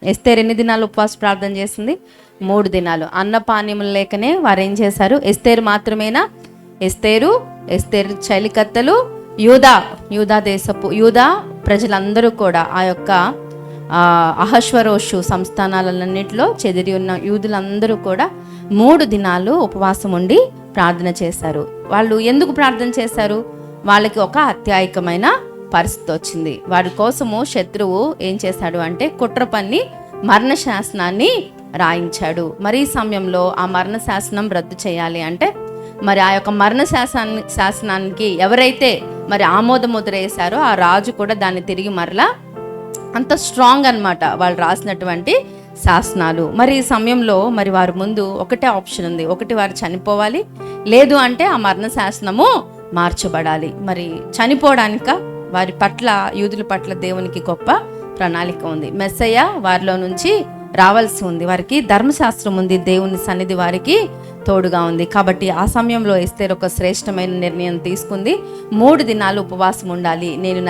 ఎస్తేరు ఎన్ని దినాలు ఉపవాస ప్రార్థన చేసింది? 3 దినాలు. అన్నపానీయములు లేకనే వారు ఏం చేశారు? ఎస్తేరు మాత్రమేనా? ఎస్తేరు చలికత్తెలు, యూదా దేశపు యూదా ప్రజలందరూ కూడా ఆ యొక్క అహశ్వరోషు సంస్థానాలన్నింటిలో చెదిరి ఉన్న యూదులందరూ కూడా 3 దినాలు ఉపవాసం ఉండి ప్రార్థన చేశారు. వాళ్ళు ఎందుకు ప్రార్థన చేశారు? వాళ్ళకి ఒక అత్యాయికమైన పరిస్థితి వచ్చింది. వారి కోసము శత్రువు ఏం చేశాడు అంటే కుట్ర పన్ని మరణ శాసనాన్ని రాయించాడు. మరి ఈ సమయంలో ఆ మరణ శాసనం రద్దు చేయాలి అంటే మరి ఆ యొక్క మరణ శాసనానికి ఎవరైతే మరి ఆమోద ముద్ర వేశారో ఆ రాజు కూడా దాన్ని తిరిగి మరలా అంత స్ట్రాంగ్ అన్నమాట వాళ్ళు రాసినటువంటి శాసనాలు. మరి ఈ సమయంలో మరి వారి ముందు ఒకటే ఆప్షన్ ఉంది. ఒకటి వారు చనిపోవాలి, లేదు అంటే ఆ మరణ శాసనము మార్చబడాలి. మరి చనిపోవడానిక వారి పట్ల యూదుల పట్ల దేవునికి గొప్ప ప్రణాళిక ఉంది. మెస్సయ్య వారిలో నుంచి రావాల్సి ఉంది. వారికి ధర్మశాస్త్రం ఉంది, దేవుని సన్నిధి వారికి తోడుగా ఉంది. కాబట్టి ఆ సమయంలో ఎస్తేరు ఒక శ్రేష్టమైన నిర్ణయం తీసుకుంది. 3 దినాలు ఉపవాసం ఉండాలి, నేను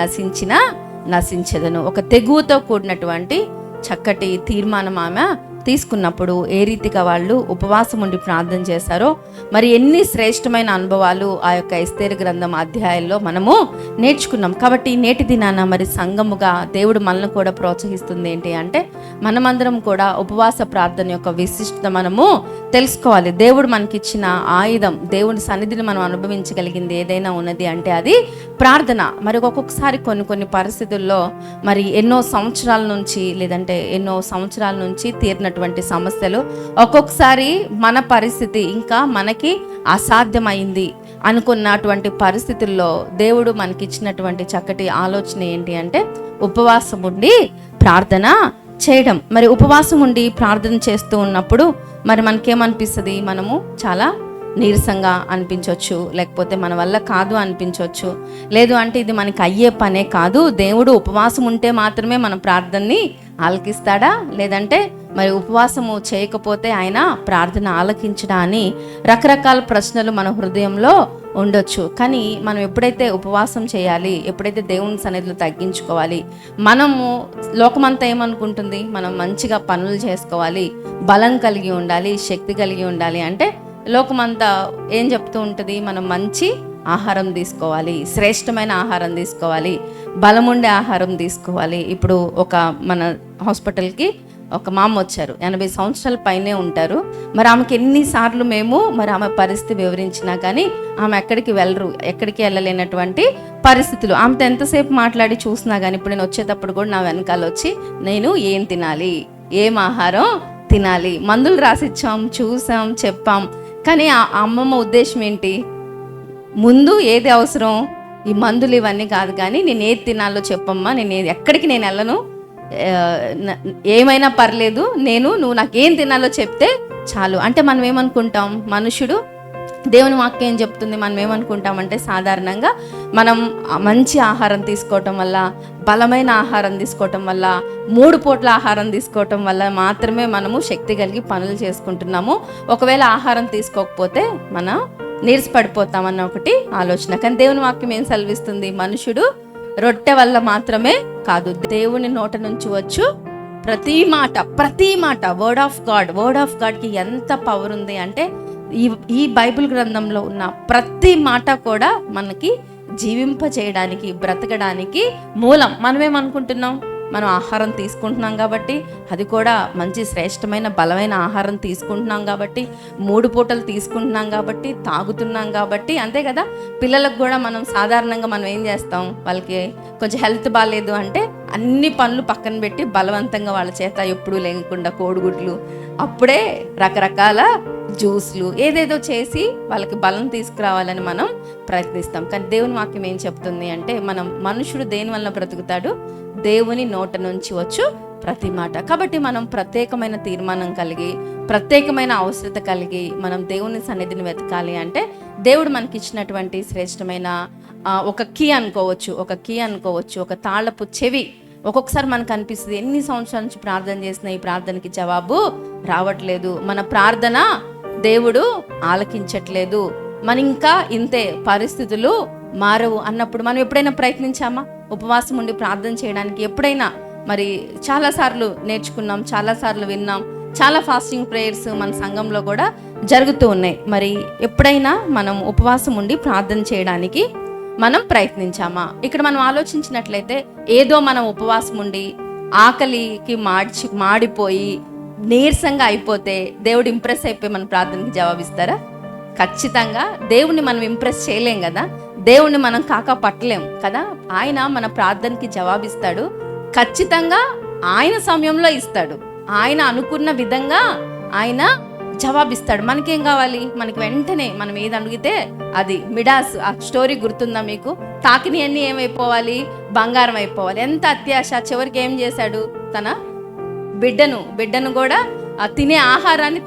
నశించెదను. ఒక తెగువతో కూడినటువంటి చక్కటి తీర్మానం ఆమె తీసుకున్నప్పుడు ఏ రీతిగా వాళ్ళు ఉపవాసం ఉండి ప్రార్థన చేశారో మరి ఎన్ని శ్రేష్టమైన అనుభవాలు ఆ యొక్క ఎస్తేరు గ్రంథం అధ్యాయంలో మనము నేర్చుకున్నాం. కాబట్టి నేటి దినాన మరి సంఘముగా దేవుడు మనల్ని కూడా ప్రోత్సహిస్తుంది ఏంటి అంటే మనమందరం కూడా ఉపవాస ప్రార్థన యొక్క విశిష్టత మనము తెలుసుకోవాలి. దేవుడు మనకిచ్చిన ఆయుధం, దేవుని సన్నిధిని మనం అనుభవించగలిగింది ఏదైనా ఉన్నది అంటే అది ప్రార్థన. మరి ఒక్కొక్కసారి కొన్ని పరిస్థితుల్లో మరి ఎన్నో సంవత్సరాల నుంచి తీరినటువంటి సమస్యలు, ఒక్కొక్కసారి మన పరిస్థితి ఇంకా మనకి అసాధ్యమైంది అనుకున్నటువంటి పరిస్థితుల్లో దేవుడు మనకిచ్చినటువంటి చక్కటి ఆలోచన ఏంటి అంటే ఉపవాసం ఉండి ప్రార్థన చేయడం. మరి ఉపవాసం ఉండి ప్రార్థన చేస్తూ ఉన్నప్పుడు మరి మనకేమనిపిస్తుంది? మనము చాలా నీరసంగా అనిపించవచ్చు, లేకపోతే మన వల్ల కాదు అనిపించవచ్చు, లేదు అంటే ఇది మనకి అయ్యే పనే కాదు, దేవుడు ఉపవాసం ఉంటే మాత్రమే మన ప్రార్థనని ఆలకిస్తాడా, లేదంటే మరి ఉపవాసము చేయకపోతే ఆయన ప్రార్థన ఆలకించడా అని రకరకాల ప్రశ్నలు మన హృదయంలో ఉండొచ్చు. కానీ మనం ఎప్పుడైతే ఉపవాసం చేయాలి, ఎప్పుడైతే దేవుని సన్నిధిలో తగ్గించుకోవాలి, మనము లోకమంతా ఏమనుకుంటుంది? మనం మంచిగా పనులు చేసుకోవాలి, బలం కలిగి ఉండాలి, శక్తి కలిగి ఉండాలి అంటే లోకమంతా ఏం చెప్తూ ఉంటుంది? మనం మంచి ఆహారం తీసుకోవాలి, శ్రేష్టమైన ఆహారం తీసుకోవాలి, బలముండే ఆహారం తీసుకోవాలి. ఇప్పుడు మన హాస్పిటల్కి ఒక మామ వచ్చారు, 80 సంవత్సరాల పైనే ఉంటారు. మరి ఆమెకి ఎన్నిసార్లు మేము మరి ఆమె పరిస్థితి వివరించినా కానీ ఆమె ఎక్కడికి వెళ్ళలేనటువంటి పరిస్థితులు. ఆమెతో ఎంతసేపు మాట్లాడి చూసినా కానీ ఇప్పుడు నేను వచ్చేటప్పుడు కూడా నా వెనకాల వచ్చి నేను ఏం తినాలి, ఏం ఆహారం తినాలి, మందులు రాసిచ్చాం, చూసాం, చెప్పాం. కానీ ఆ అమ్మమ్మ ఉద్దేశం ఏంటి? ముందు ఏది అవసరం, ఈ మందులు ఇవన్నీ కాదు, కానీ నేను ఏది తినాలో చెప్పమ్మా, ఎక్కడికి నేను వెళ్ళను, ఏమైనా పర్లేదు, నువ్వు నాకేం తినాలో చెప్తే చాలు. అంటే మనం ఏమనుకుంటాం? మనుషుడు దేవుని వాక్యం ఏం చెప్తుంది? మనం ఏమనుకుంటామంటే సాధారణంగా మనం మంచి ఆహారం తీసుకోవటం వల్ల, బలమైన ఆహారం తీసుకోవటం వల్ల, 3 పూట్ల ఆహారం తీసుకోవటం వల్ల మాత్రమే మనము శక్తి కలిగి పనులు చేసుకుంటున్నాము. ఒకవేళ ఆహారం తీసుకోకపోతే మనం నీరసపడిపోతామన్న ఒకటి ఆలోచన. కానీ దేవుని వాక్యం ఏం సెలవిస్తుంది? మనుషుడు రొట్టె వల్ల మాత్రమే కాదు, దేవుని నోట నుంచి వచ్చు ప్రతి మాట వర్డ్ ఆఫ్ గాడ్కి ఎంత పవర్ ఉంది అంటే ఈ బైబిల్ గ్రంథంలో ఉన్న ప్రతి మాట కూడా మనకి జీవింపచేయడానికి, బ్రతకడానికి మూలం. మనమేమనుకుంటున్నాం? మనం ఆహారం తీసుకుంటున్నాం కాబట్టి, అది కూడా మంచి శ్రేష్టమైన బలమైన ఆహారం తీసుకుంటున్నాం కాబట్టి, 3 పూటలు తీసుకుంటున్నాం కాబట్టి, తాగుతున్నాం కాబట్టి, అంతే కదా. పిల్లలకు కూడా మనం సాధారణంగా మనం ఏం చేస్తాం? వాళ్ళకి కొంచెం హెల్త్ బాగాలేదు అంటే అన్ని పనులు పక్కన పెట్టి బలవంతంగా వాళ్ళ చేత ఎప్పుడూ లేకుండా కోడిగుడ్లు, అప్పుడే రకరకాల జ్యూస్లు ఏదేదో చేసి వాళ్ళకి బలం తీసుకురావాలని మనం ప్రయత్నిస్తాం. కానీ దేవుని వాక్యం ఏం చెప్తుంది అంటే మనుషుడు దేని వల్ల బ్రతుకుతాడు? దేవుని నోట నుంచి వచ్చు ప్రతి మాట. కాబట్టి మనం ప్రత్యేకమైన తీర్మానం కలిగి, ప్రత్యేకమైన అవసరత కలిగి మనం దేవుని సన్నిధిని వెతకాలి అంటే దేవుడు మనకి ఇచ్చినటువంటి శ్రేష్టమైన ఒక కీ అనుకోవచ్చు, ఒక తాళపు చెవి. ఒక్కొక్కసారి మనకు అనిపిస్తుంది, ఎన్ని సంవత్సరాల నుంచి ప్రార్థన చేసినా ఈ ప్రార్థనకి జవాబు రావట్లేదు, మన ప్రార్థన దేవుడు ఆలకించట్లేదు, మన ఇంకా ఇంతే, పరిస్థితులు మారవు అన్నప్పుడు మనం ఎప్పుడైనా ప్రయత్నించామా? ఉపవాసం ఉండి ప్రార్థన చేయడానికి ఎప్పుడైనా మరి చాలాసార్లు నేర్చుకున్నాం, చాలాసార్లు విన్నాం, చాలా ఫాస్టింగ్ ప్రేయర్స్ మన సంఘంలో కూడా జరుగుతూ ఉన్నాయి. మరి ఎప్పుడైనా మనం ఉపవాసం ఉండి ప్రార్థన చేయడానికి మనం ప్రయత్నించామా? ఇక్కడ మనం ఆలోచించినట్లయితే ఏదో మనం ఉపవాసం ఉండి ఆకలికి మాడిపోయి నీరసంగా అయిపోతే దేవుడు ఇంప్రెస్ అయిపోయి మన ప్రార్థనకి జవాబిస్తారా? ఖచ్చితంగా దేవుణ్ణి మనం ఇంప్రెస్ చేయలేం కదా, దేవుణ్ణి మనం పట్టలేం కదా. ఆయన మన ప్రార్థనకి జవాబిస్తాడు, ఖచ్చితంగా ఆయన సమయంలో ఇస్తాడు, ఆయన అనుకున్న విధంగా ఆయన జవాబిస్తాడు. మనకేం కావాలి? మనకి వెంటనే మనం ఏది అడిగితే అది. మిడాస్ ఆ స్టోరీ గుర్తుందా మీకు? తాకిని అన్నీ ఏమైపోవాలి? బంగారం అయిపోవాలి. ఎంత అత్యాశ! చివరికి ఏం చేశాడు? తన బిడ్డను కూడా తినే ఆహారాన్ని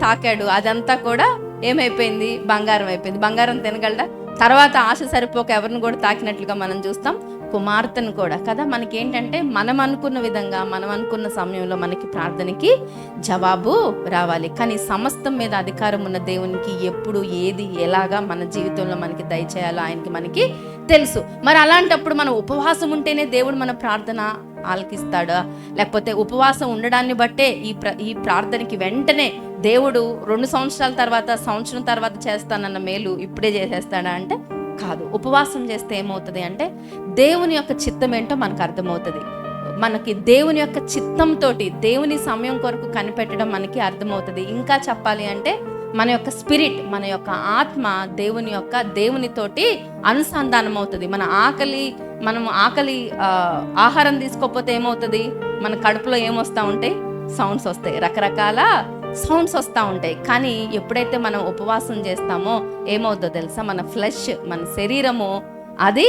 తాకాడు. అదంతా కూడా ఏమైపోయింది? బంగారం అయిపోయింది. బంగారం తినగలడా? తర్వాత ఆశ సరిపోక ఎవరిని కూడా తాకినట్లుగా మనం చూస్తాం, కుమార్తెను కూడా కదా. మనకేంటంటే మనం అనుకున్న విధంగా మనం అనుకున్న సమయంలో మనకి ప్రార్థనకి జవాబు రావాలి. కానీ సమస్తం మీద అధికారం ఉన్న దేవునికి ఎప్పుడు ఏది ఎలాగా మన జీవితంలో మనకి దయచేయాలో ఆయనకి మనకి తెలుసు. మరి అలాంటప్పుడు మనం ఉపవాసం ఉంటేనే దేవుడు మన ప్రార్థన ఆలకిస్తాడా? లేకపోతే ఉపవాసం ఉండడాన్ని బట్టే ఈ ప్రార్థనకి వెంటనే దేవుడు 2 సంవత్సరాల తర్వాత, సంవత్సరం తర్వాత చేస్తానన్న మేలు ఇప్పుడే చేసేస్తాడా అంటే కాదు. ఉపవాసం చేస్తే ఏమవుతుంది అంటే దేవుని యొక్క చిత్తం ఏంటో మనకు అర్థమవుతుంది. మనకి దేవుని యొక్క చిత్తంతో దేవుని సమయం కొరకు కనిపెట్టడం మనకి అర్థమవుతుంది. ఇంకా చెప్పాలి అంటే మన యొక్క స్పిరిట్, మన యొక్క ఆత్మ దేవునితోటి అనుసంధానం అవుతుంది. మనం ఆకలి ఆహారం తీసుకోకపోతే ఏమవుతుంది? మన కడుపులో ఏమొస్తూ ఉంటాయి? సౌండ్స్ వస్తాయి, రకరకాల సౌండ్స్ వస్తూ ఉంటాయి. కానీ ఎప్పుడైతే మనం ఉపవాసం చేస్తామో ఏమవుతుందో తెలుసా? మన ఫ్లెష్, మన శరీరము అది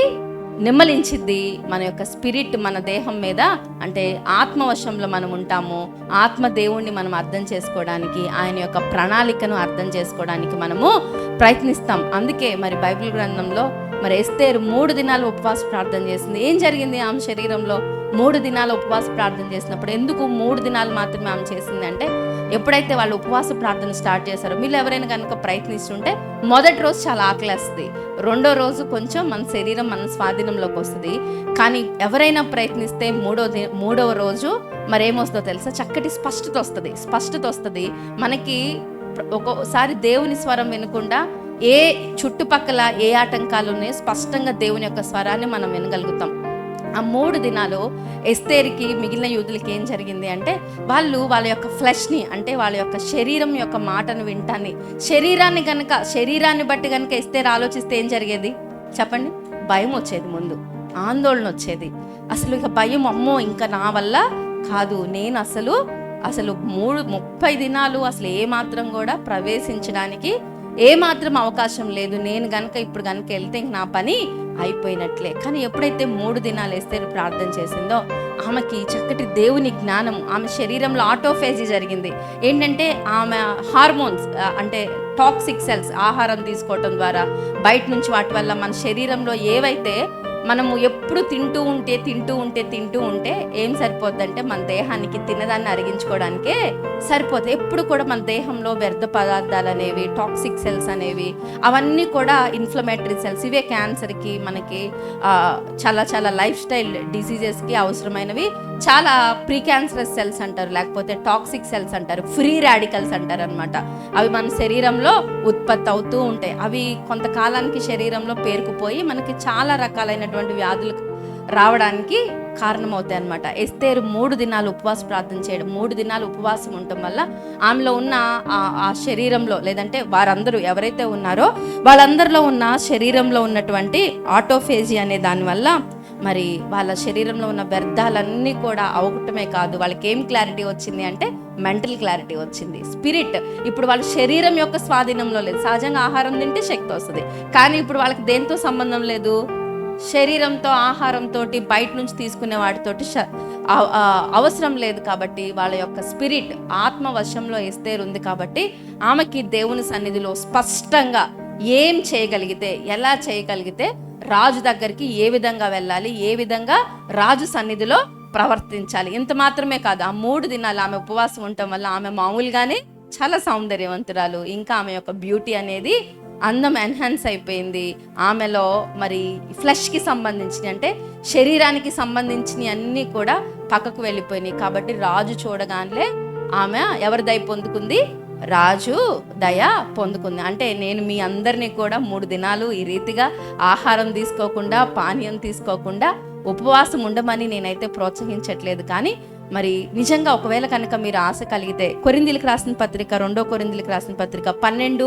నిమ్మలించిద్ది. మన యొక్క స్పిరిట్ మన దేహం మీద, అంటే ఆత్మవశంలో మనం ఉంటాము. ఆత్మ దేవుణ్ణి మనం అర్థం చేసుకోవడానికి, ఆయన యొక్క ప్రణాళికను అర్థం చేసుకోవడానికి మనము ప్రయత్నిస్తాం. అందుకే మరి బైబిల్ గ్రంథంలో మరి ఎస్తేరు 3 దినాలు ఉపవాస ప్రార్థన చేసింది. ఏం జరిగింది ఆమె శరీరంలో? 3 దినాలు ఉపవాస ప్రార్థన చేసినప్పుడు ఎందుకు 3 దినాలు మాత్రమే ఆమె చేసింది అంటే, ఎప్పుడైతే వాళ్ళు ఉపవాస ప్రార్థన స్టార్ట్ చేశారో, మీరు ఎవరైనా కనుక ప్రయత్నిస్తుంటే మొదటి రోజు చాలా ఆకలేస్తుంది, 2వ రోజు కొంచెం మన శరీరం మన స్వాధీనంలోకి వస్తుంది. కానీ ఎవరైనా ప్రయత్నిస్తే మూడవ రోజు మరేమొస్తుందో తెలుసా? చక్కటి స్పష్టత వస్తుంది. మనకి ఒక్కోసారి దేవుని స్వరం వినకుండా ఏ చుట్టుపక్కల ఏ ఆటంకాలు ఉన్నాయో స్పష్టంగా దేవుని యొక్క స్వరాన్ని మనం వినగలుగుతాం. ఆ 3 దినాలు ఎస్తేరుకి, మిగిలిన యూదులకి ఏం జరిగింది అంటే, వాళ్ళ యొక్క ఫ్లెష్ని, అంటే వాళ్ళ యొక్క శరీరం యొక్క మాటను వింటాన్ని, శరీరాన్ని బట్టి కనుక ఎస్తేరు ఆలోచిస్తే ఏం జరిగేది చెప్పండి? భయం వచ్చేది, ముందు ఆందోళన వచ్చేది. అసలు ఇక భయం, అమ్మో ఇంకా నా వల్ల కాదు, నేను అసలు 30 దినాలు అసలు ఏమాత్రం కూడా ప్రవేశించడానికి ఏమాత్రం అవకాశం లేదు, నేను ఇప్పుడు గనుక వెళ్తే ఇంక నా పని అయిపోయినట్లే. కానీ ఎప్పుడైతే 3 దినాలు ఎస్తేరు ప్రార్థన చేసిందో ఆమెకి చక్కటి దేవుని జ్ఞానం, ఆమె శరీరంలో ఆటోఫేజీ జరిగింది. ఏంటంటే ఆమె హార్మోన్స్, అంటే టాక్సిక్ సెల్స్ ఆహారం తీసుకోవటం ద్వారా బయట నుంచి వాటి వల్ల మన శరీరంలో ఏవైతే మనము ఎప్పుడు తింటూ ఉంటే ఏం సరిపోద్దంటే మన దేహానికి తినదాన్ని అరిగించుకోవడానికే సరిపోతాయి. ఎప్పుడు కూడా మన దేహంలో వ్యర్థ పదార్థాలు అనేవి, టాక్సిక్ సెల్స్ అనేవి, అవన్నీ కూడా ఇన్ఫ్లమేటరీ సెల్స్. ఇవే క్యాన్సర్కి, మనకి చాలా లైఫ్ స్టైల్ డిసీజెస్కి అవసరమైనవి. చాలా ప్రీ క్యాన్సరస్ సెల్స్ అంటారు, లేకపోతే టాక్సిక్ సెల్స్ అంటారు, ఫ్రీ రాడికల్స్ అంటారు అనమాట. అవి మన శరీరంలో ఉత్పత్తి అవుతూ ఉంటాయి. అవి కొంతకాలానికి శరీరంలో పేరుకుపోయి మనకి చాలా రకాలైనటువంటి వ్యాధులు రావడానికి కారణమవుతాయి అన్నమాట. ఎస్తేరు 3 దినాలు ఉపవాస ప్రార్థన చేయడం, 3 దినాలు ఉపవాసం ఉండటం వల్ల ఆమెలో ఉన్న ఆ శరీరంలో, లేదంటే వారందరూ ఎవరైతే ఉన్నారో వాళ్ళందరిలో ఉన్న శరీరంలో ఉన్నటువంటి ఆటోఫేజీ అనే దానివల్ల మరి వాళ్ళ శరీరంలో ఉన్న వ్యర్థాలన్నీ కూడా అవగటమే కాదు, వాళ్ళకి ఏం క్లారిటీ వచ్చింది అంటే మెంటల్ క్లారిటీ వచ్చింది. స్పిరిట్ ఇప్పుడు వాళ్ళ శరీరం యొక్క స్వాధీనంలో లేదు. సహజంగా ఆహారం తింటే శక్తి వస్తుంది, కానీ ఇప్పుడు వాళ్ళకి దేంతో సంబంధం లేదు, శరీరంతో, ఆహారంతో, బయట నుంచి తీసుకునే వాటితోటి అవసరం లేదు. కాబట్టి వాళ్ళ యొక్క స్పిరిట్ ఆత్మ వశంలో ఎస్తేరు ఉంది. కాబట్టి ఆమెకి దేవుని సన్నిధిలో స్పష్టంగా ఏం చేయగలిగితే, ఎలా చేయగలిగితే, రాజు దగ్గరికి ఏ విధంగా వెళ్ళాలి, ఏ విధంగా రాజు సన్నిధిలో ప్రవర్తించాలి. ఇంత మాత్రమే కాదు, ఆ 3 దినాలు ఆమె ఉపవాసం ఉండటం వల్ల ఆమె మామూలుగానే చాలా సౌందర్యవంతురాలు. ఇంకా ఆమె యొక్క బ్యూటీ అనేది, అందం ఎన్హాన్స్ అయిపోయింది. ఆమెలో మరి ఫ్లెష్కి సంబంధించిన, అంటే శరీరానికి సంబంధించిన అన్నీ కూడా పక్కకు వెళ్ళిపోయినాయి. కాబట్టి రాజు చూడగానే ఆమె ఎవరి దయ పొందుకుంది? రాజు దయ పొందుకుంది. అంటే నేను మీ అందరినీ కూడా 3 దినాలు ఈ రీతిగా ఆహారం తీసుకోకుండా, పానీయం తీసుకోకుండా ఉపవాసం ఉండమని నేనైతే ప్రోత్సహించట్లేదు. కానీ మరి నిజంగా ఒకవేళ కనుక మీరు ఆశ కలిగితే కొరింథీయులకు రాసిన పత్రిక, 2 కొరింథీయులకు రాసిన పత్రిక 12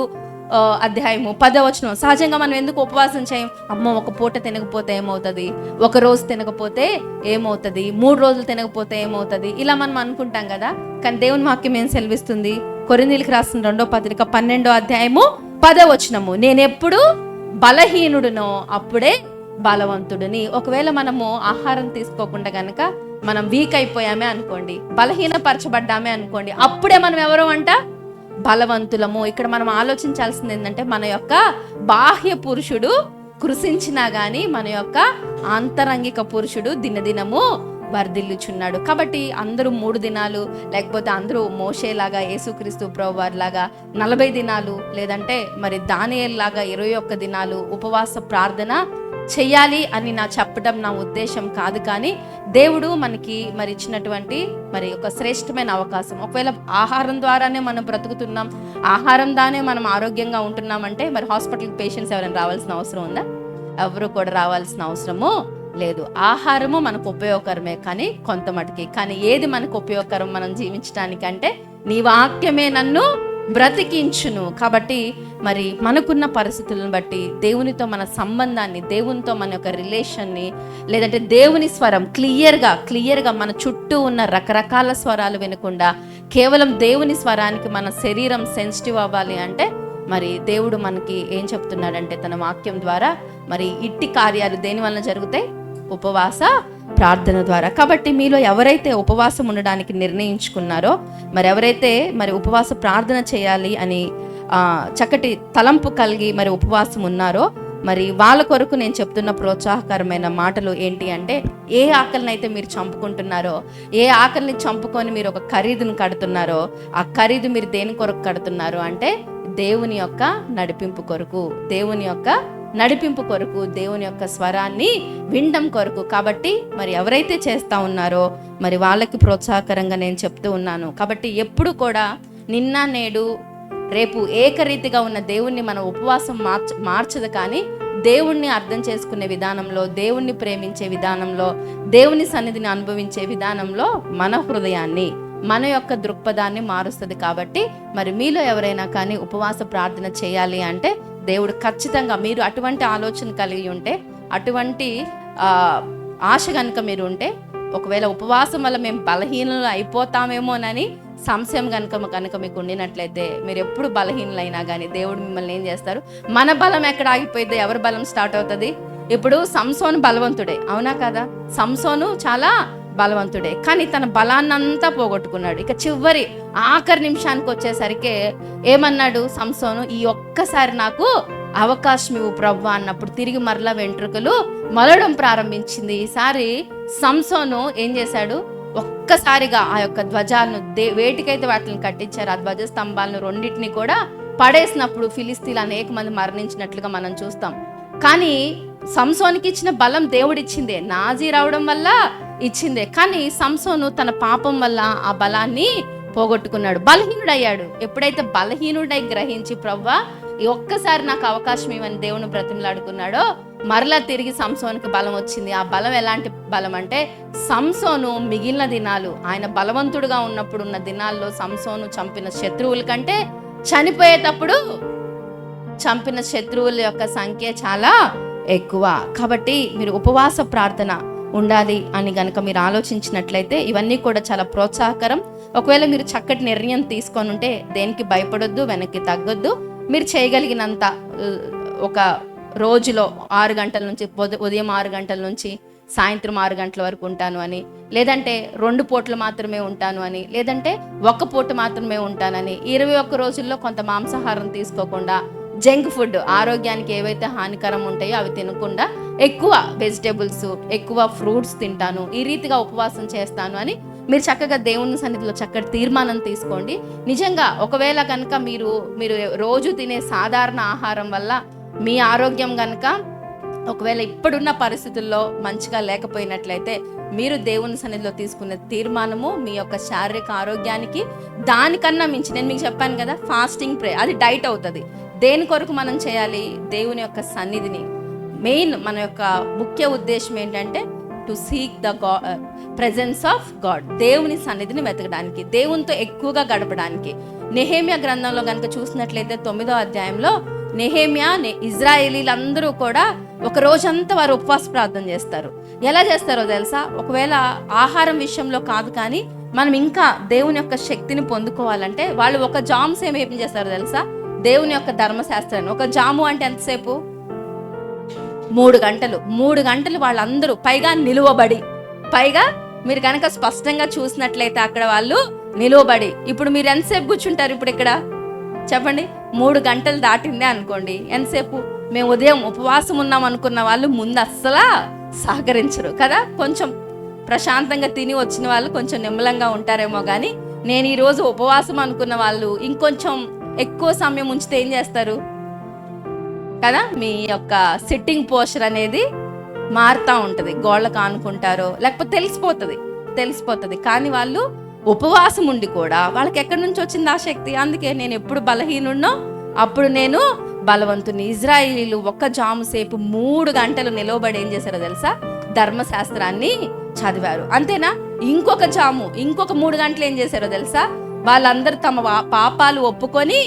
అధ్యాయము 10వ వచనం. సహజంగా మనం ఎందుకు ఉపవాసం చేయం? అమ్మో, ఒక పూట తినకపోతే ఏమవుతుంది, ఒక రోజు తినకపోతే ఏమవుతుంది, 3 రోజులు తినకపోతే ఏమవుతుంది, ఇలా మనం అనుకుంటాం కదా. కానీ దేవుని వాక్యం ఏం సెలవిస్తుంది? కొరింథీయులకు రాసిన 2వ పత్రిక 12వ అధ్యాయము 10వ వచనము, నేనెప్పుడు బలహీనుడునో అప్పుడే బలవంతుడిని. ఒకవేళ మనము ఆహారం తీసుకోకుండా గనక మనం వీక్ అయిపోయామే అనుకోండి, బలహీనపరచబడ్డామే అనుకోండి, అప్పుడే మనం ఎవరో అంట? బలవంతులము. ఇక్కడ మనం ఆలోచించాల్సింది ఏంటంటే, మన యొక్క బాహ్య పురుషుడు కృషించినా గాని మన యొక్క ఆంతరంగిక పురుషుడు దినదినము వర్ధిల్లుచున్నాడు. కాబట్టి అందరూ 3 దినాలు, లేకపోతే అందరూ మోషేలాగా, యేసుక్రీస్తు ప్రభువారి లాగా 40 దినాలు, లేదంటే మరి దానియేలు లాగా 21 దినాలు ఉపవాస ప్రార్థన చెయ్యాలి అని చెప్పడం నా ఉద్దేశం కాదు. కానీ దేవుడు మనకి మరి ఇచ్చినటువంటి మరి ఒక శ్రేష్టమైన అవకాశం. ఒకవేళ ఆహారం ద్వారానే మనం బ్రతుకుతున్నాం, ఆహారం దానే మనం ఆరోగ్యంగా ఉంటున్నామంటే మరి హాస్పిటల్కి పేషెంట్స్ ఎవరైనా రావాల్సిన అవసరం ఉందా? ఎవరు కూడా రావాల్సిన అవసరము లేదు. ఆహారము మనకు ఉపయోగకరమే కానీ కొంత మటుకి. కానీ ఏది మనకు ఉపయోగకరం మనం జీవించడానికంటే, నీ వాక్యమే నన్ను బ్రతికించును. కాబట్టి మరి మనకున్న పరిస్థితులను బట్టి దేవునితో మన సంబంధాన్ని, దేవునితో మన యొక్క రిలేషన్ని, లేదంటే దేవుని స్వరం క్లియర్గా మన చుట్టూ ఉన్న రకరకాల స్వరాలు వినకుండా కేవలం దేవుని స్వరానికి మన శరీరం సెన్సిటివ్ అవ్వాలి అంటే మరి దేవుడు మనకి ఏం చెప్తున్నాడంటే తన వాక్యం ద్వారా మరి ఇట్టి కార్యాలు దేని వలన జరుగుతాయి? ఉపవాస ప్రార్థన ద్వారా. కాబట్టి మీలో ఎవరైతే ఉపవాసం ఉండడానికి నిర్ణయించుకున్నారో, మరి ఎవరైతే మరి ఉపవాస ప్రార్థన చేయాలి అని చక్కటి తలంపు కలిగి మరి ఉపవాసం ఉన్నారో, మరి వాళ్ళ కొరకు నేను చెప్తున్న ప్రోత్సాహకరమైన మాటలు ఏంటి అంటే, ఏ ఆకలిని అయితే మీరు చంపుకుంటున్నారో, ఏ ఆకలిని చంపుకొని మీరు ఒక ఖరీదును కడుతున్నారో, ఆ ఖరీదు మీరు దేని కొరకు కడుతున్నారు అంటే దేవుని యొక్క నడిపింపు కొరకు, దేవుని యొక్క స్వరాన్ని వినడం కొరకు. కాబట్టి మరి ఎవరైతే చేస్తూ ఉన్నారో మరి వాళ్ళకి ప్రోత్సాహకరంగా నేను చెప్తూ ఉన్నాను. కాబట్టి ఎప్పుడు కూడా నిన్న నేడు రేపు ఏకరీతిగా ఉన్న దేవుణ్ణి మన ఉపవాసం మార్చదు. కానీ దేవుణ్ణి అర్థం చేసుకునే విధానంలో, దేవుణ్ణి ప్రేమించే విధానంలో, దేవుని సన్నిధిని అనుభవించే విధానంలో మన హృదయాన్ని, మన యొక్క దృక్పథాన్ని మారుస్తుంది. కాబట్టి మరి మీలో ఎవరైనా కానీ ఉపవాస ప్రార్థన చేయాలి అంటే దేవుడు ఖచ్చితంగా, మీరు అటువంటి ఆలోచన కలిగి ఉంటే, అటువంటి ఆశ కనుక మీరు ఉంటే, ఒకవేళ ఉపవాసం వల్ల మేము బలహీనలు అయిపోతామేమోనని సంశయం కనుక మీకు ఉండినట్లయితే, మీరు ఎప్పుడు బలహీనలైనా కానీ దేవుడు మిమ్మల్ని ఏం చేస్తారు? మన బలం ఎక్కడ ఆగిపోయిద్దో, ఎవరి బలం స్టార్ట్ అవుతుంది? ఇప్పుడు సంసోను బలవంతుడే, అవునా కదా? సంసోను చాలా బలవంతుడే, కానీ తన బలాన్నంతా పోగొట్టుకున్నాడు. ఇక ఆఖరి నిమిషానికి వచ్చేసరికి ఏమన్నాడు సంసోను? ఈ ఒక్కసారి నాకు అవకాశం ఇవ్వు ప్రభువా అన్నప్పుడు తిరిగి మరలా వెంట్రుకలు మొలడం ప్రారంభించింది. ఈసారి సంసోను ఏం చేశాడు? ఒక్కసారిగా ఆ యొక్క ధ్వజాలను, వేటికైతే వాటిని కట్టించారు ఆ ధ్వజ స్తంభాలను రెండింటిని కూడా పడేసినప్పుడు ఫిలిస్తీన్లు అనేక మంది మరణించినట్లుగా మనం చూస్తాం. కానీ సంసోనికి ఇచ్చిన బలం దేవుడిచ్చిందే, నాజీ రావడం వల్ల ఇచ్చిందే. కానీ సంసోను తన పాపం వల్ల ఆ బలాన్ని పోగొట్టుకున్నాడు, బలహీనుడయ్యాడు. ఎప్పుడైతే బలహీనుడై గ్రహించి ప్రభువా ఈ ఒక్కసారి నాకు అవకాశం ఇవ్వని దేవుని బ్రతిమలాడుకున్నాడో, మరలా తిరిగి సంసోనుకి బలం వచ్చింది. ఆ బలం ఎలాంటి బలం అంటే, సంసోను మిగిలిన దినాలు, ఆయన బలవంతుడుగా ఉన్నప్పుడు ఉన్న దినాల్లో సంసోను చంపిన శత్రువుల కంటే చనిపోయేటప్పుడు చంపిన శత్రువుల యొక్క సంఖ్య చాలా ఎక్కువ. కాబట్టి మీరు ఉపవాస ప్రార్థన ఉండాలి అని గనక మీరు ఆలోచించినట్లయితే ఇవన్నీ కూడా చాలా ప్రోత్సాహకరం. ఒకవేళ మీరు చక్కటి నిర్ణయం తీసుకొని ఉంటే దేనికి భయపడొద్దు, వెనక్కి తగ్గొద్దు. మీరు చేయగలిగినంత ఒక రోజులో 6 గంటల నుంచి, ఉదయం 6 గంటల నుంచి సాయంత్రం 6 గంటల వరకు ఉంటాను అని, లేదంటే 2 పూటలు మాత్రమే ఉంటాను అని, లేదంటే 1 పూట మాత్రమే ఉంటానని, 21 రోజుల్లో కొంత మాంసాహారం తీసుకోకుండా, జంక్ ఫుడ్ ఆరోగ్యానికి ఏవైతే హానికరం ఉంటాయో అవి తినకుండా ఎక్కువ వెజిటేబుల్స్, ఎక్కువ ఫ్రూట్స్ తింటాను, ఈ రీతిగా ఉపవాసం చేస్తాను అని మీరు చక్కగా దేవుని సన్నిధిలో చక్కటి తీర్మానం తీసుకోండి. నిజంగా ఒకవేళ కనుక మీరు రోజు తినే సాధారణ ఆహారం వల్ల మీ ఆరోగ్యం కనుక ఒకవేళ ఇప్పుడున్న పరిస్థితుల్లో మంచిగా లేకపోయినట్లయితే మీరు దేవుని సన్నిధిలో తీసుకునే తీర్మానము మీ యొక్క శారీరక ఆరోగ్యానికి దానికన్నా మించి, నేను మీకు చెప్పాను కదా ఫాస్టింగ్ ప్రే, అది డైట్ అవుతుంది. దేని కొరకు మనం చేయాలి? దేవుని యొక్క సన్నిధిని. మెయిన్ మన యొక్క ముఖ్య ఉద్దేశం ఏంటంటే to seek the presence of God, దేవుని సన్నిధిని వెతకడానికి, దేవునితో ఎక్కువగా గడపడానికి. నెహెమ్యా గ్రంథంలో కనుక చూసినట్లయితే 9వ అధ్యాయంలో నెహెమ్యా ఇజ్రాయేలీలందరూ కూడా ఒక రోజంతా వారు ఉపవాస ప్రార్థన చేస్తారు. ఎలా చేస్తారో తెలుసా? ఒకవేళ ఆహారం విషయంలో కాదు, కానీ మనం ఇంకా దేవుని యొక్క శక్తిని పొందుకోవాలంటే వాళ్ళు ఒక జాము సేమ్ ఏం చేస్తారో తెలుసా? దేవుని యొక్క ధర్మశాస్త్రాన్ని, ఒక జాము అంటే ఎంతసేపు? 3 గంటలు. 3 గంటలు వాళ్ళందరూ పైగా నిలువబడి, పైగా మీరు కనుక స్పష్టంగా చూసినట్లయితే అక్కడ వాళ్ళు నిలువబడి, ఇప్పుడు మీరు ఎంతసేపు కూర్చుంటారు? ఇప్పుడు ఇక్కడ చెప్పండి, 3 గంటలు దాటిందే అనుకోండి, ఎంతసేపు? మేము ఉదయం ఉపవాసం ఉన్నాం అనుకున్న వాళ్ళు ముందు అస్సలా సహకరించరు కదా. కొంచెం ప్రశాంతంగా తిని వచ్చిన వాళ్ళు కొంచెం నిమ్మలంగా ఉంటారేమో, కానీ నేను ఈరోజు ఉపవాసం అనుకున్న వాళ్ళు ఇంకొంచెం ఎక్కువ సమయం ఉంచితే ఏం చేస్తారు కదా? మీ యొక్క సిట్టింగ్ పోస్చర్ అనేది మారుతూ ఉంటుంది. గోళ్ళకు ఆనుకుంటారో లేకపోతే తెలిసిపోతుంది. కానీ వాళ్ళు ఉపవాసం ఉండి కూడా వాళ్ళకి ఎక్కడి నుంచి వచ్చింది ఆ శక్తి? అందుకే నేను ఎప్పుడు బలహీనున్నో అప్పుడు నేను బలవంతుని. ఇజ్రాయేలీలు ఒక్క జాము సేపు 3 గంటలు నిలవబడి ఏం చేశారో తెలుసా? ధర్మశాస్త్రాన్ని చదివారు. అంతేనా? ఇంకొక జాము, ఇంకొక 3 గంటలు ఏం చేశారో తెలుసా? వాళ్ళందరూ తమ పాపాలు ఒప్పుకొని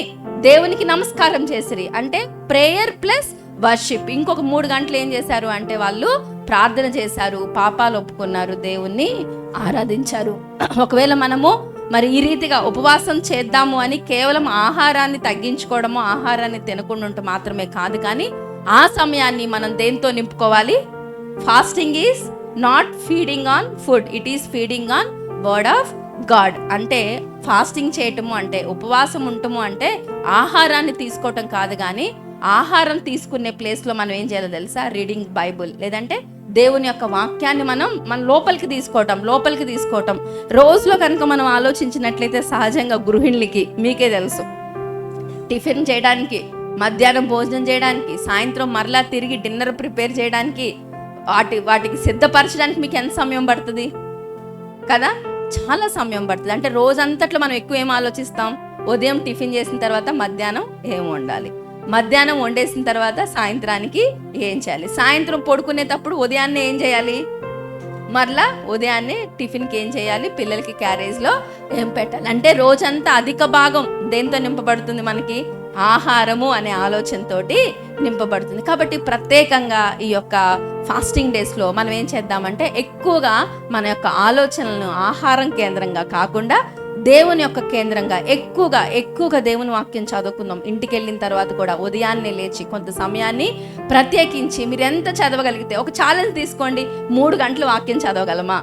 దేవునికి నమస్కారం చేసిరి. అంటే ప్రేయర్ ప్లస్ వర్షిప్. ఇంకొక 3 గంటలు ఏం చేశారు అంటే వాళ్ళు ప్రార్థన చేశారు, పాపాలు ఒప్పుకున్నారు, దేవుణ్ణి ఆరాధించారు. ఒకవేళ మనము మరి ఈ రీతిగా ఉపవాసం చేద్దాము అని కేవలం ఆహారాన్ని తగ్గించుకోవడము, ఆహారాన్ని తినకుండా ఉంటే మాత్రమే కాదు, కానీ ఆ సమయాన్ని మనం దేంతో నింపుకోవాలి? Fasting is not feeding on food, it is feeding on word of God. అంటే ఫాస్టింగ్ చేయటము అంటే, ఉపవాసం ఉండటము అంటే ఆహారాన్ని తీసుకోవటం కాదు, కానీ ఆహారం తీసుకునే ప్లేస్లో మనం ఏం చేయాలో తెలుసా? రీడింగ్ బైబుల్, లేదంటే దేవుని యొక్క వాక్యాన్ని మన లోపలికి తీసుకోవటం. రోజులో కనుక మనం ఆలోచించినట్లయితే సహజంగా గృహిణులకి మీకే తెలుసు, టిఫిన్ చేయడానికి, మధ్యాహ్నం భోజనం చేయడానికి, సాయంత్రం మరలా తిరిగి డిన్నర్ ప్రిపేర్ చేయడానికి, వాటికి సిద్ధపరచడానికి మీకు ఎంత సమయం పడుతుంది కదా? చాలా సమయం పడుతుంది. అంటే రోజంతట్లో మనం ఎక్కువ ఏం ఆలోచిస్తాం? ఉదయం టిఫిన్ చేసిన తర్వాత మధ్యాహ్నం ఏం వండాలి, మధ్యాహ్నం వండేసిన తర్వాత సాయంత్రానికి ఏం చేయాలి, సాయంత్రం పడుకునేటప్పుడు ఉదయాన్నే ఏం చేయాలి, మరలా ఉదయాన్నే టిఫిన్కి ఏం చేయాలి, పిల్లలకి క్యారేజ్లో ఏం పెట్టాలి. అంటే రోజంతా అధిక భాగం దేంతో నింపబడుతుంది? మనకి ఆహారము అనే ఆలోచనతోటి నింపబడుతుంది. కాబట్టి ప్రత్యేకంగా ఈ యొక్క ఫాస్టింగ్ డేస్లో మనం ఏం చేద్దామంటే ఎక్కువగా మన యొక్క ఆలోచనలను ఆహారం కేంద్రంగా కాకుండా దేవుని యొక్క కేంద్రంగా ఎక్కువగా దేవుని వాక్యం చదువుకుందాం. ఇంటికి వెళ్ళిన తర్వాత కూడా ఉదయాన్నే లేచి కొంత సమయాన్ని ప్రత్యేకించి మీరు ఎంత చదవగలిగితే ఒక ఛాలెంజ్ తీసుకోండి. 3 గంటలు వాక్యం చదవగలమా?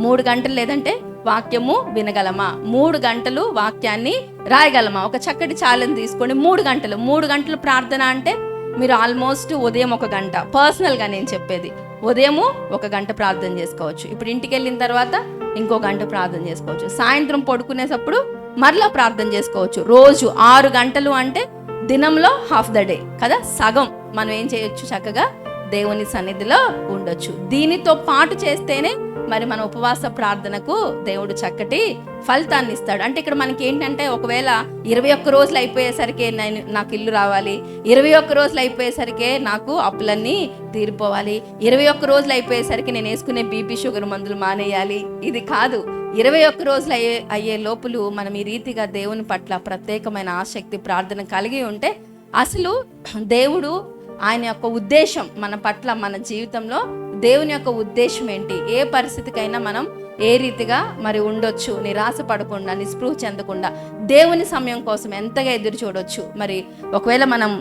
3 గంటలు లేదంటే వాక్యము వినగలమా? 3 గంటలు వాక్యాన్ని రాయగలమా? ఒక చక్కటి ఛాలెంజ్ తీసుకోండి. 3 గంటలు ప్రార్థన అంటే మీరు ఆల్మోస్ట్ ఉదయం 1 గంట, పర్సనల్గా నేను చెప్పేది, ఉదయము 1 గంట ప్రార్థన చేసుకోవచ్చు. ఇప్పుడు ఇంటికి వెళ్ళిన తర్వాత ఇంకో గంట ప్రార్థన చేసుకోవచ్చు. సాయంత్రం పడుకునేటప్పుడు మరలా ప్రార్థన చేసుకోవచ్చు. రోజు 6 గంటలు అంటే దినంలో హాఫ్ ద డే కదా, సగం మనం ఏం చేయొచ్చు? చక్కగా దేవుని సన్నిధిలో ఉండొచ్చు. దీనితో పాటు చేస్తేనే మరి మన ఉపవాస ప్రార్థనకు దేవుడు చక్కటి ఫలితాన్ని ఇస్తాడు. అంటే ఇక్కడ మనకి ఏంటంటే ఒకవేళ 21 రోజులు అయిపోయేసరికి నాకు ఇల్లు రావాలి, 21 రోజులు అయిపోయేసరికి నాకు అప్పులన్నీ తీరిపోవాలి, 21 రోజులు అయిపోయేసరికి నేను వేసుకునే బీపీ షుగర్ మందులు మానేయాలి, ఇది కాదు. 21 రోజులు అయ్యే లోపులు మనం ఈ రీతిగా దేవుని పట్ల ప్రత్యేకమైన ఆసక్తి ప్రార్థన కలిగి ఉంటే అసలు దేవుడు ఆయన యొక్క ఉద్దేశం మన పట్ల, మన జీవితంలో దేవుని యొక్క ఉద్దేశం ఏంటి, ఏ పరిస్థితికైనా మనం ఏ రీతిగా మరి ఉండొచ్చు, నిరాశ పడకుండా, నిస్పృహ చెందకుండా దేవుని సమయం కోసం ఎంతగా ఎదురు చూడొచ్చు. మరి ఒకవేళ మనం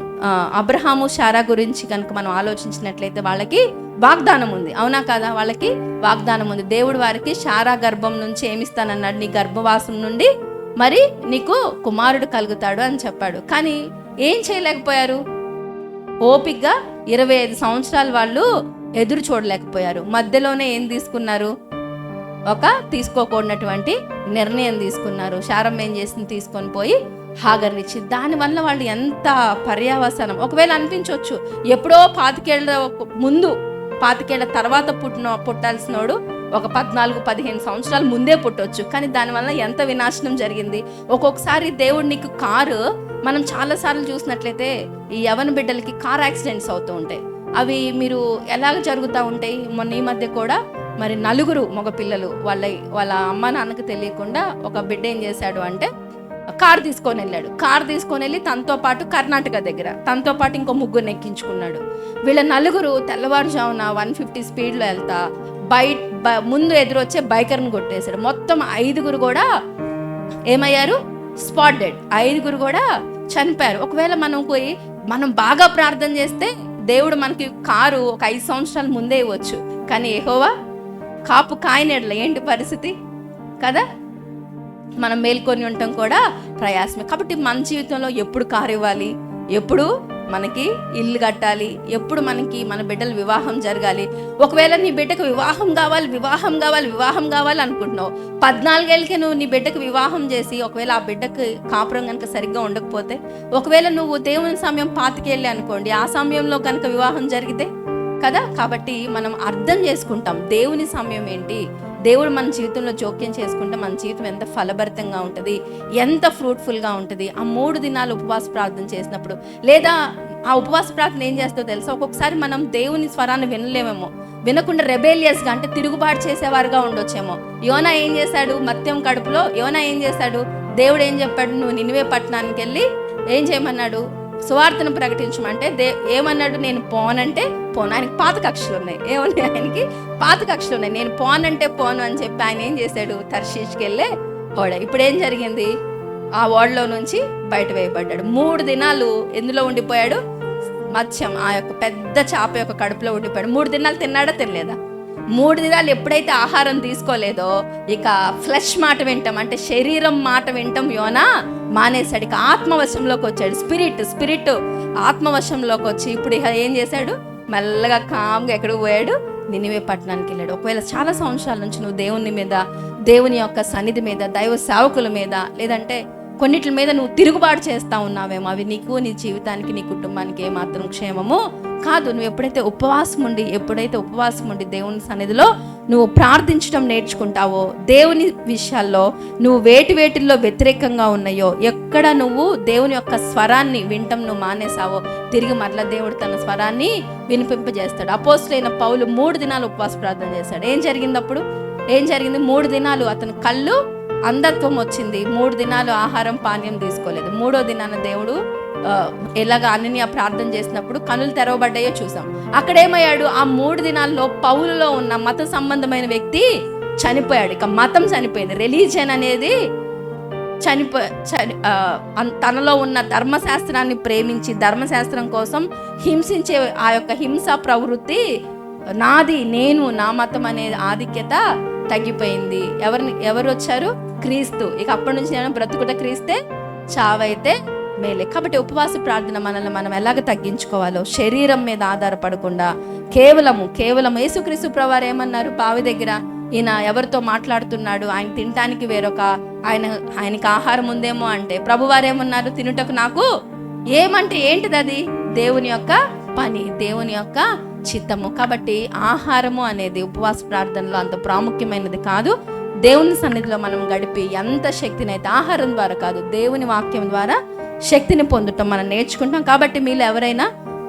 అబ్రహాము శారా గురించి కనుక మనం ఆలోచించినట్లయితే వాళ్ళకి వాగ్దానం ఉంది, అవునా కదా? వాళ్ళకి వాగ్దానం ఉంది. దేవుడు వారికి శారా గర్భం నుంచి ఏమిస్తానన్నాడు, నీ గర్భవాసం నుండి మరి నీకు కుమారుడు కలుగుతాడు అని చెప్పాడు. కానీ ఏం చేయలేకపోయారు? ఓపికగా 25 సంవత్సరాలు వాళ్ళు ఎదురు చూడలేకపోయారు. మధ్యలోనే ఏం తీసుకున్నారు? ఒక తీసుకోకూడనటువంటి నిర్ణయం తీసుకున్నారు. శారమ్మ ఏం చేసింది? తీసుకొని పోయి హాగర్నిచ్చి. దానివల్ల వాళ్ళు ఎంత పర్యావసనం. ఒకవేళ అనిపించవచ్చు ఎప్పుడో 25 ఏళ్ళ ముందు 25 ఏళ్ళ తర్వాత పుట్టాల్సినోడు ఒక 14-15 సంవత్సరాల ముందే పుట్టవచ్చు, కానీ దానివల్ల ఎంత వినాశనం జరిగింది. ఒక్కొక్కసారి దేవుడు నీకు కారు, మనం చాలాసార్లు చూసినట్లయితే ఈ యవన బిడ్డలకి కార్ యాక్సిడెంట్స్ అవుతూ ఉంటాయి. అవి మీరు ఎలాగ జరుగుతూ ఉంటాయి. మొన్న ఈ మధ్య కూడా మరి 4 మగపిల్లలు వాళ్ళ అమ్మ నాన్నకు తెలియకుండా ఒక బిడ్డ ఏం చేశాడు అంటే కార్ తీసుకొని వెళ్ళాడు. కార్ తీసుకొని వెళ్ళి తనతో పాటు కర్ణాటక దగ్గర తనతో పాటు ఇంకో 3 ఎక్కించుకున్నాడు. వీళ్ళ 4 తెల్లవారుజామున 150 స్పీడ్లో వెళ్తా ముందు ఎదురొచ్చే బైకర్ని కొట్టేశాడు. మొత్తం 5 కూడా ఏమయ్యారు? Spot dead. 5 కూడా చనిపోయారు. ఒకవేళ మనం బాగా ప్రార్థన చేస్తే దేవుడు మనకి కారు ఒక 5 సంవత్సరాల ముందే ఇవ్వచ్చు, కానీ యెహోవా కాపు కాయనెడల ఏంటి పరిస్థితి కదా. మనం మేల్కొని ఉండటం కూడా ప్రయాసమే. కాబట్టి మన జీవితంలో ఎప్పుడు కారు ఇవ్వాలి, ఎప్పుడు మనకి ఇల్లు కట్టాలి, ఎప్పుడు మన బిడ్డల వివాహం జరగాలి. ఒకవేళ నీ బిడ్డకు వివాహం కావాలి అనుకుంటున్నావు, 14 ఏళ్ళకే నువ్వు నీ బిడ్డకు వివాహం చేసి ఒకవేళ ఆ బిడ్డకు కాపురం కనుక సరిగ్గా ఉండకపోతే, ఒకవేళ నువ్వు దేవుని సమయం 25 ఏళ్ళే అనుకోండి, ఆ సమయంలో కనుక వివాహం జరిగితే కదా. కాబట్టి మనం అర్థం చేసుకుంటాం దేవుని సమయం ఏంటి. దేవుడు మన జీవితంలో జోక్యం చేసుకుంటే మన జీవితం ఎంత ఫలభరితంగా ఉంటుంది, ఎంత ఫ్రూట్ఫుల్గా ఉంటుంది. ఆ 3 దినాలు ఉపవాస ప్రార్థన చేసినప్పుడు, లేదా ఆ ఉపవాస ప్రార్థన ఏం చేస్తుందో తెలుసా, ఒక్కొక్కసారి మనం దేవుని స్వరాన్ని వినలేమేమో, వినకుండా రెబేలియస్గా అంటే తిరుగుబాటు చేసేవారుగా ఉండొచ్చేమో. యోనా ఏం చేశాడు? మత్యం కడుపులో యోనా ఏం చేశాడు? దేవుడు ఏం చెప్పాడు? నువ్వు నినివే పట్టణానికి వెళ్ళి ఏం చేయమన్నాడు? సువార్తను ప్రకటించమంటే ఏమన్నాడు? నేను పోనంటే పోను. ఆయనకి 5 కక్షలు ఉన్నాయి. ఏమన్నాయి? ఆయనకి 5 కక్షలు ఉన్నాయి. నేను పోనంటే పోను అని చెప్పి ఆయన ఏం చేశాడు? తర్షీష్కి వెళ్ళే ఓడ. ఇప్పుడు ఏం జరిగింది? ఆ ఓడలో నుంచి బయట వేయబడ్డాడు. 3 దినాలు ఎందులో ఉండిపోయాడు? మత్స్యం, ఆ యొక్క పెద్ద చేప యొక్క కడుపులో ఉండిపోయాడు. 3 దినాలు తిన్నాడా తినలేదా? 3 దినాలు ఎప్పుడైతే ఆహారం తీసుకోలేదో ఇక ఫ్లెష్ మాట వింటాం, అంటే శరీరం మాట వింటాం యోనా మానేశాడు. ఇక ఆత్మవశంలోకి వచ్చాడు. స్పిరిట్ ఆత్మవశంలోకి వచ్చి ఇప్పుడు ఇక ఏం చేశాడు? మెల్లగా కామ్గా ఎక్కడికి పోయాడు? నినివే పట్టణానికి వెళ్ళాడు. ఒకవేళ చాలా సంవత్సరాల నుంచి నువ్వు దేవుని మీద, దేవుని యొక్క సన్నిధి మీద, దైవ సేవకుల మీద, లేదంటే కొన్నిటి మీద నువ్వు తిరుగుబాటు చేస్తూ ఉన్నావేమో, అవి నీకు, నీ జీవితానికి, నీ కుటుంబానికి ఏమాత్రం క్షేమము కాదు. నువ్వు ఎప్పుడైతే ఉపవాసం ఉండి దేవుని సన్నిధిలో నువ్వు ప్రార్థించడం నేర్చుకుంటావో, దేవుని విషయాల్లో నువ్వు వేటిల్లో వ్యతిరేకంగా ఉన్నాయో, ఎక్కడ నువ్వు దేవుని యొక్క స్వరాన్ని వింటం నువ్వు మానేసావో, తిరిగి మరలా దేవుడు తన స్వరాన్ని వినిపింపజేస్తాడు. అపోస్తలుడైన పౌలు 3 దినాలు ఉపవాస ప్రార్థన చేశాడు. ఏం జరిగింది అప్పుడు? 3 దినాలు అతని కళ్ళు అంధత్వం వచ్చింది. 3 దినాలు ఆహారం పానీయం తీసుకోలేదు. 3వ దినాన దేవుడు ఎలాగ అననీయ ప్రార్థన చేసినప్పుడు కనులు తెరవబడ్డాయో చూసాం. అక్కడేమయ్యాడు? ఆ 3 దినాల్లో పౌలులో ఉన్న మత సంబంధమైన వ్యక్తి చనిపోయాడు. ఇక మతం చనిపోయింది, రిలీజియన్ అనేది తనలో ఉన్న ధర్మశాస్త్రాన్ని ప్రేమించి ధర్మశాస్త్రం కోసం హింసించే ఆ యొక్క హింసా ప్రవృత్తి, నాది, నేను, నా మతం అనే ఆధిక్యత తగ్గిపోయింది. ఎవరు వచ్చారు? క్రీస్తు. ఇక అప్పటి నుంచి నేను బ్రతుకుట క్రీస్తే, చావైతే మేలే. కాబట్టి ఉపవాస ప్రార్థన మనల్ని మనం ఎలాగ తగ్గించుకోవాలో, శరీరం మీద ఆధారపడకుండా కేవలము యేసుక్రీస్తు ప్రభువారు ఏమన్నారు? బావి దగ్గర ఈయన ఎవరితో మాట్లాడుతున్నాడు? ఆయన తినటానికి ఆయనకి ఆహారం ఉందేమో అంటే ప్రభువారు ఏమన్నారు? తినుటకు నాకు ఏమంటే ఏంటిది? అది దేవుని యొక్క పని, దేవుని యొక్క చిత్తము. కాబట్టి ఆహారము అనేది ఉపవాస ప్రార్థనలో అంత ప్రాముఖ్యమైనది కాదు. దేవుని సన్నిధిలో మనం గడిపి ఎంత శక్తిని అయితే ఆహారం ద్వారా కాదు, దేవుని వాక్యం ద్వారా శక్తిని పొందటం మనం నేర్చుకుంటాం. కాబట్టి మీరు ఎవరైనా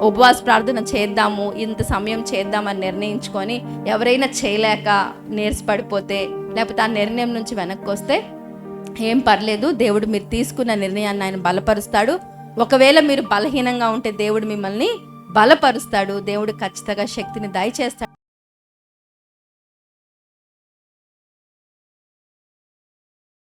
ఉపవాస ప్రార్థన చేద్దాము, ఇంత సమయం చేద్దామని నిర్ణయించుకొని ఎవరైనా చేయలేక నీరసపడిపోతే, లేకపోతే ఆ నిర్ణయం నుంచి వెనక్కి వస్తే ఏం పర్లేదు. దేవుడు మీరు తీసుకున్న నిర్ణయాన్ని ఆయన బలపరుస్తాడు. ఒకవేళ మీరు బలహీనంగా ఉంటే దేవుడు మిమ్మల్ని బలపరుస్తాడు. దేవుడు ఖచ్చితంగా శక్తిని దయచేస్తాడు.